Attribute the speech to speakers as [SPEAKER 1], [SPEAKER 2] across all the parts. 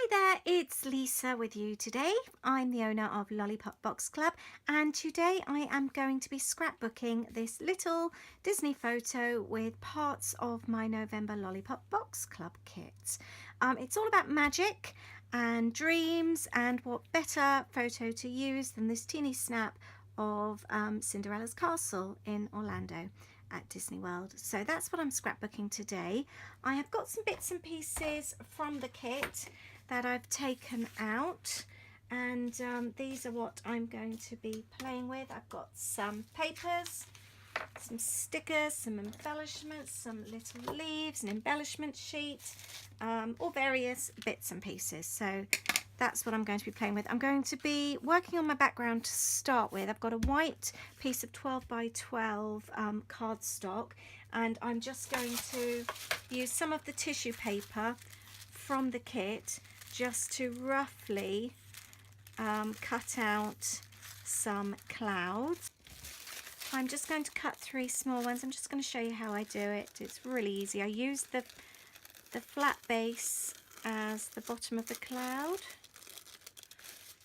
[SPEAKER 1] Hi there, it's Lisa with you today. I'm the owner of Lollipop Box Club, and today I am going to be scrapbooking this little Disney photo with parts of my November Lollipop Box Club kit. It's all about magic and dreams, and what better photo to use than this teeny snap of Cinderella's castle in Orlando at Disney World. So that's what I'm scrapbooking today. I have got some bits and pieces from the kit that I've taken out, and these are what I'm going to be playing with. I've got some papers, some stickers, some embellishments, some little leaves, an embellishment sheet, all various bits and pieces. So that's what I'm going to be playing with. I'm going to be working on my background to start with. I've got a white piece of 12 by 12 cardstock, and I'm just going to use some of the tissue paper from the kit just to roughly cut out some clouds. I'm just going to cut 3 small ones. I'm just going to show you how I do it. It's really easy. I use the flat base as the bottom of the cloud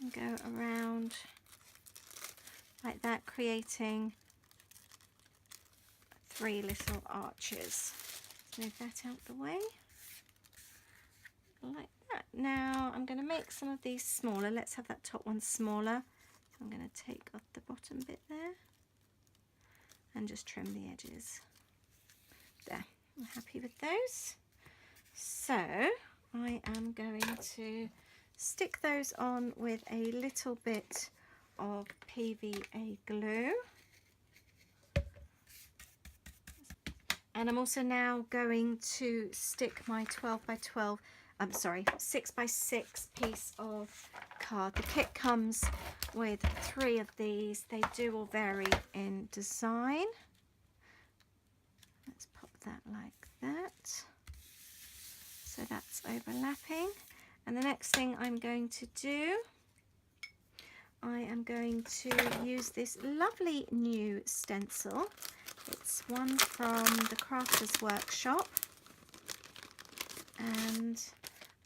[SPEAKER 1] and go around like that, creating 3 little arches. Move that out the way like that. Now I'm going to make some of these smaller. Let's have that top one smaller. So I'm going to take off the bottom bit there and just trim the edges. There, I'm happy with those. So I am going to stick those on with a little bit of PVA glue. And I'm also now going to stick my 6 by 6 piece of card. The kit comes with 3 of these. They do all vary in design. Let's pop that like that. So that's overlapping. And the next thing I'm going to do, I am going to use this lovely new stencil. It's one from the Crafters Workshop, and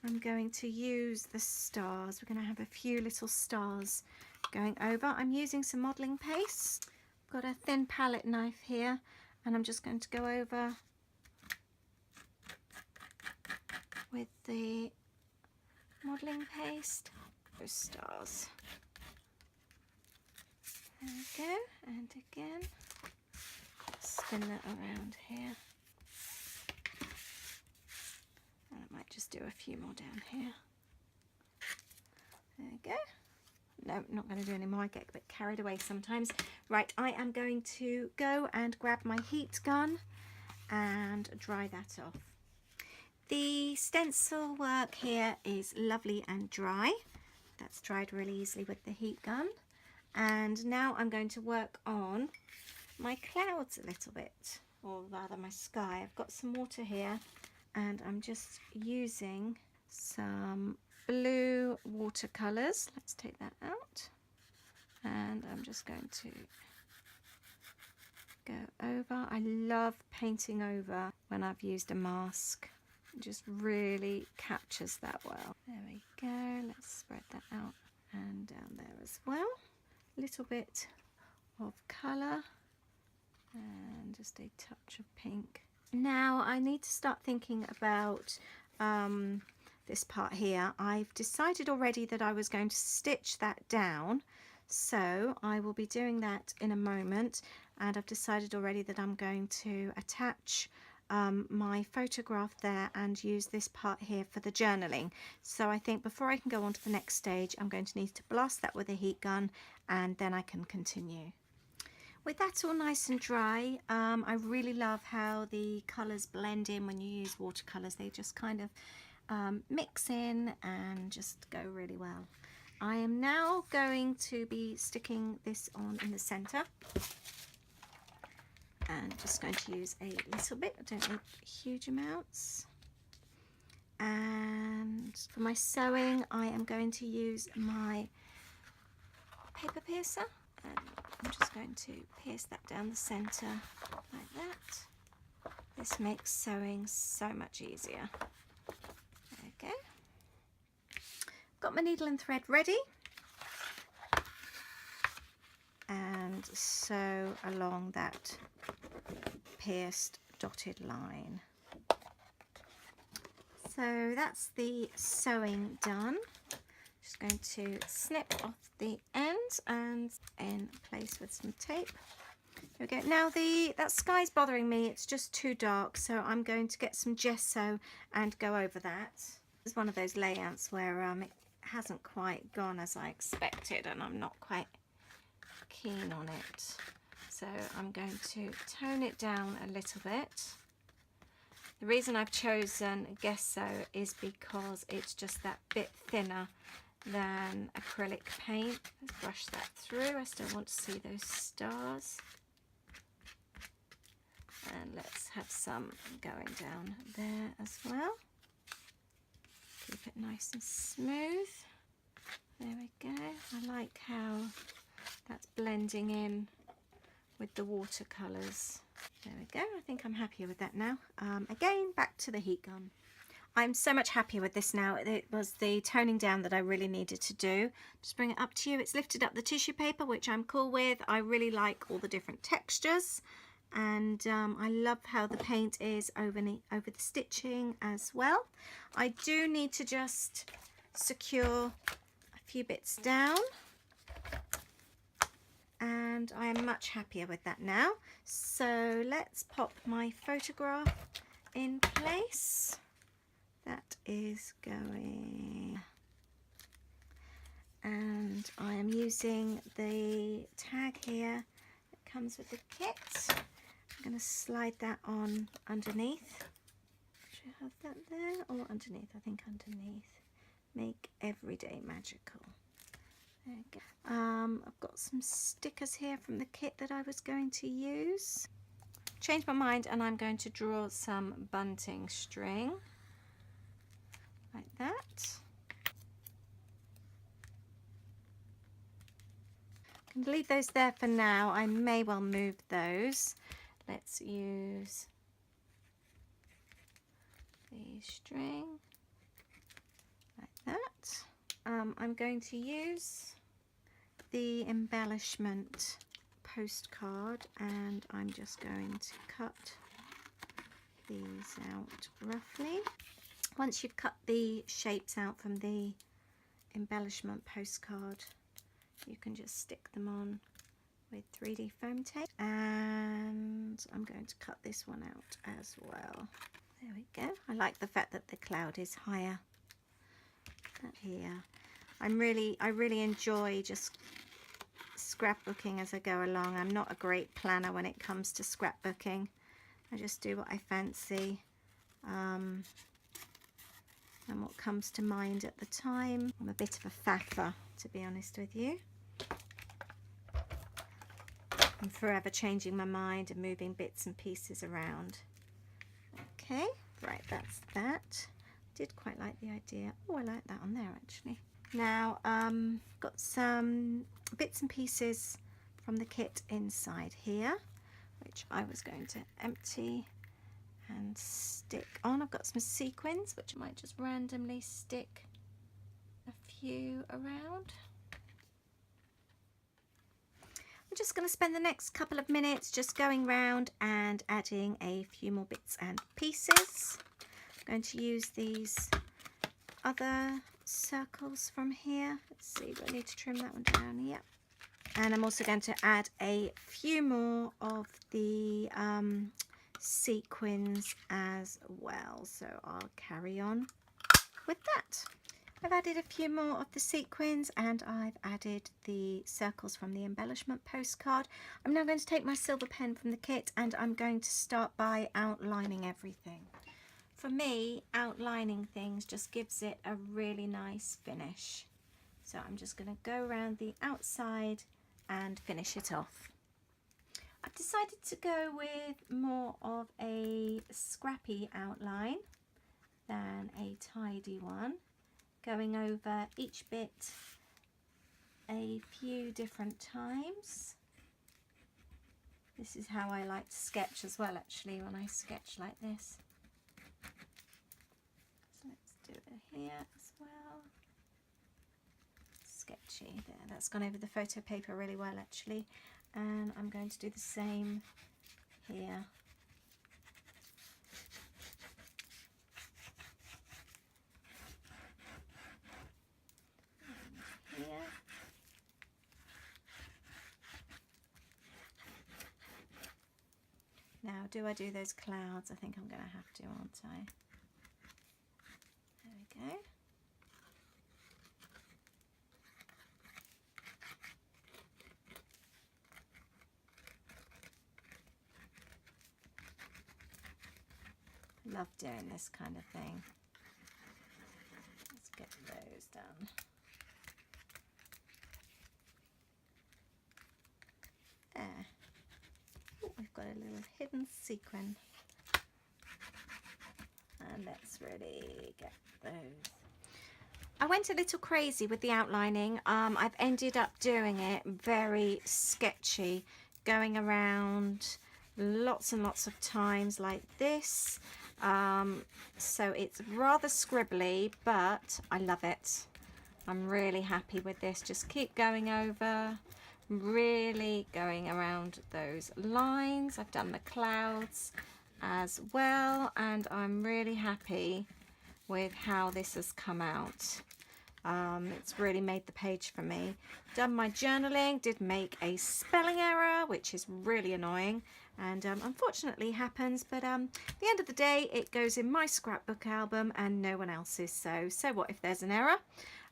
[SPEAKER 1] I'm going to use the stars. We're going to have a few little stars going over. I'm using some modelling paste. I've got a thin palette knife here, and I'm just going to go over with the modelling paste those stars. There we go, and again spin that around here, and I might just do a few more down here. There we go. No, not going to do any more. I get a bit carried away sometimes. Right, I am going to go and grab my heat gun and dry that off. The stencil work here is lovely and dry. That's dried really easily with the heat gun. And now I'm going to work on my clouds a little bit, or rather my sky. I've got some water here, and I'm just using some blue watercolors. Let's take that out, and I'm just going to go over. I love painting over when I've used a mask. It just really captures that well. There we go. Let's spread that out and down there as well. A little bit of colour and just a touch of pink. Now I need to start thinking about this part here. I've decided already that I was going to stitch that down, so I will be doing that in a moment, and I've decided already that I'm going to attach my photograph there and use this part here for the journaling. So I think before I can go on to the next stage, I'm going to need to blast that with a heat gun, and then I can continue. With that all nice and dry, I really love how the colours blend in when you use watercolours. They just kind of mix in and just go really well. I am now going to be sticking this on in the centre, and just going to use a little bit. I don't need huge amounts. And for my sewing, I am going to use my paper piercer, and I'm just going to pierce that down the centre like that. This makes sewing so much easier. There we go. Got my needle and thread ready, and sew along that pierced dotted line. So that's the sewing done. Just going to snip off the ends and in place with some tape. There we go. Now that sky's bothering me, it's just too dark, so I'm going to get some gesso and go over that. It's one of those layouts where it hasn't quite gone as I expected, and I'm not quite keen on it. So I'm going to tone it down a little bit. The reason I've chosen gesso is because it's just that bit thinner than acrylic paint. Let's brush that through. I still want to see those stars. And let's have some going down there as well. Keep it nice and smooth. There we go. I like how that's blending in with the watercolours. There we go. I think I'm happier with that now. Again, back to the heat gun. I'm so much happier with this now. It was the toning down that I really needed to do. Just bring it up to you. It's lifted up the tissue paper, which I'm cool with. I really like all the different textures, and I love how the paint is over the stitching as well. I do need to just secure a few bits down, and I am much happier with that now. So let's pop my photograph in place. That is going, and I am using the tag here that comes with the kit. I'm going to slide that on underneath. Should I have that there or underneath? I think underneath. Make everyday magical. There we go. I've got some stickers here from the kit that I was going to use. Changed my mind, and I'm going to draw some bunting string like that. I'm going to leave those there for now. I may well move those. Let's use the string like that. I'm going to use the embellishment postcard, and I'm just going to cut these out roughly. Once you've cut the shapes out from the embellishment postcard, you can just stick them on with 3D foam tape, and I'm going to cut this one out as well. There we go. I like the fact that the cloud is higher here. I really enjoy just scrapbooking as I go along. I'm not a great planner when it comes to scrapbooking. I just do what I fancy and what comes to mind at the time. I'm a bit of a faffer, to be honest with you. I'm forever changing my mind and moving bits and pieces around. Okay, right, that's that. Did quite like the idea. Oh, I like that on there actually. Now, got some bits and pieces from the kit inside here, which I was going to empty and stick on. I've got some sequins, which I might just randomly stick a few around. I'm just going to spend the next couple of minutes just going round and adding a few more bits and pieces. I'm going to use these other circles from here. Let's see, do I need to trim that one down? Yep. And I'm also going to add a few more of the sequins as well. So I'll carry on with that. I've added a few more of the sequins, and I've added the circles from the embellishment postcard. I'm now going to take my silver pen from the kit, and I'm going to start by outlining everything. For me, outlining things just gives it a really nice finish. So I'm just going to go around the outside and finish it off. I've decided to go with more of a scrappy outline than a tidy one, going over each bit a few different times. This is how I like to sketch as well, actually, when I sketch like this. So let's do it here as well. sketchy there. That's gone over the photo paper really well actually, and I'm going to do the same here. Here. Now, do I do those clouds? I think I'm going to have to, aren't I? There we go. Love doing this kind of thing. Let's get those done. There. Oh, we've got a little hidden sequin. And let's really get those. I went a little crazy with the outlining. I've ended up doing it very sketchy, going around lots and lots of times like this. So it's rather scribbly, but I love it. I'm really happy with this. Just keep going over, really going around those lines. I've done the clouds as well, and I'm really happy with how this has come out. It's really made the page for me. Done my journaling, did make a spelling error, which is really annoying, and unfortunately happens, but at the end of the day it goes in my scrapbook album and no one else's, so what if there's an error?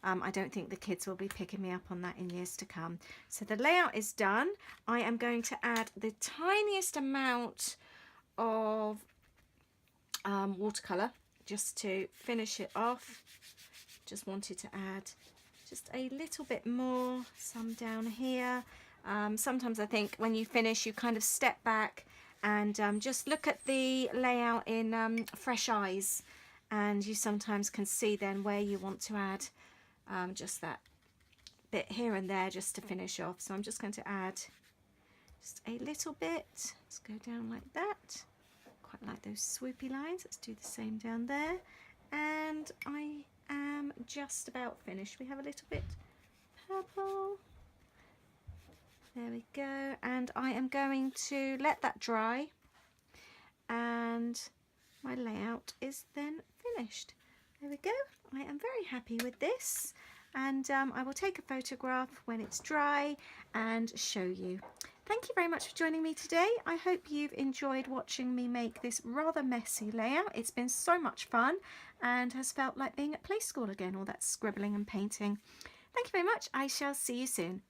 [SPEAKER 1] I don't think the kids will be picking me up on that in years to come. So the layout is done. I am going to add the tiniest amount of watercolour just to finish it off. Just wanted to add just a little bit more, some down here. Sometimes I think when you finish you kind of step back and just look at the layout in fresh eyes, and you sometimes can see then where you want to add just that bit here and there just to finish off. So I'm just going to add just a little bit. Let's go down like that. Quite like those swoopy lines. Let's do the same down there, and I am just about finished. We have a little bit purple. There we go, and I am going to let that dry, and my layout is then finished. There we go. I am very happy with this, and I will take a photograph when it's dry and show you. Thank you very much for joining me today. I hope you've enjoyed watching me make this rather messy layout. It's been so much fun and has felt like being at play school again, all that scribbling and painting. Thank you very much. I shall see you soon.